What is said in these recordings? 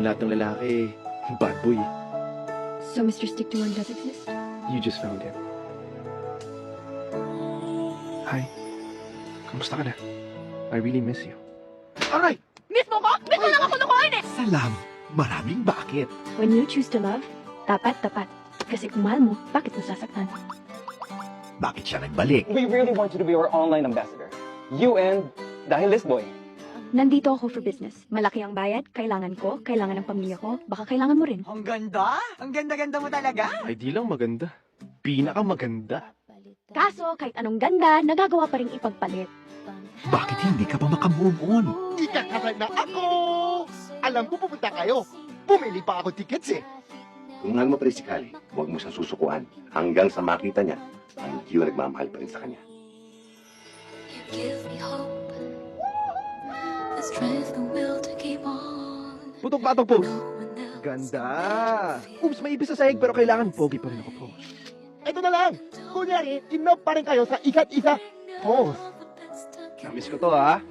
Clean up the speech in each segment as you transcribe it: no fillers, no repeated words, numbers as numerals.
naman lahat ng lalaki, bad boy. So Mr. Stick-to-One does exist? You just found him. Hi. Kamusta ka na? I really miss you. Aray! Miss mo ko? Miss mo lang ako lukuhin eh! Salam, maraming bakit. When you choose to love, tapat. Kasi kung mahal mo, bakit nasasaktan? Bakit siya nagbalik? We really want you to be our online ambassador. You and dahil this boy. Nandito ako for business. Malaki ang bayad, kailangan ko, kailangan ng pamilya ko, baka kailangan mo rin. Ang ganda! Ang ganda-ganda mo talaga! Ay, di lang maganda. Pinakamaganda. Kaso, kahit anong ganda, nagagawa pa rin ipagpalit. Bakit hindi ka pa makamove on? Ikakasal na ako! Alam ko pupunta kayo. Bumili pa ako tickets eh. Kung mahal mo pa rin si Kali, huwag mo siyang susukuan hanggang sa makita niya ang hindi mo nagmamahal pa rin sa kanya. Give me hope, the strength, the will to keep on. Putok patong pose. No one else Ganda. Oops, may ibis sa sahig pero kailangan pogi pa rin ako pose. Ito na lang. Kunyari, inob pa rin kayo sa isa't isa. Pose. Namiss ko to ha.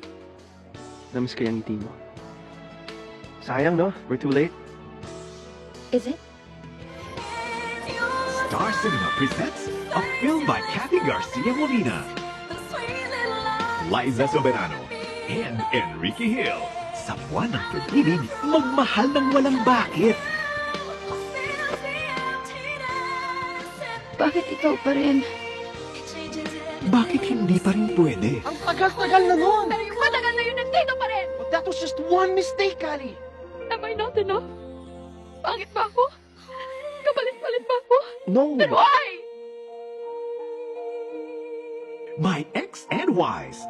Namiss ko yung ngiti mo. Sayang no? We're too late. Is it? Star Cinema presents a film by Kathy Garcia Molina, Liza Soberano, and Enrique Hill. Sa buwan ng pag-ibig, magmahal ng walang bakit. Bakit ikaw pa rin? Bakit hindi pa rin pwede? Ang tagal-tagal na nun. Pero yung matagal na yun nandito pa rin! But that was just one mistake, Kali. Am I not enough? Pangit ba ako? Kapalit-palit ba ako? No. Then why? My Ex and Wise,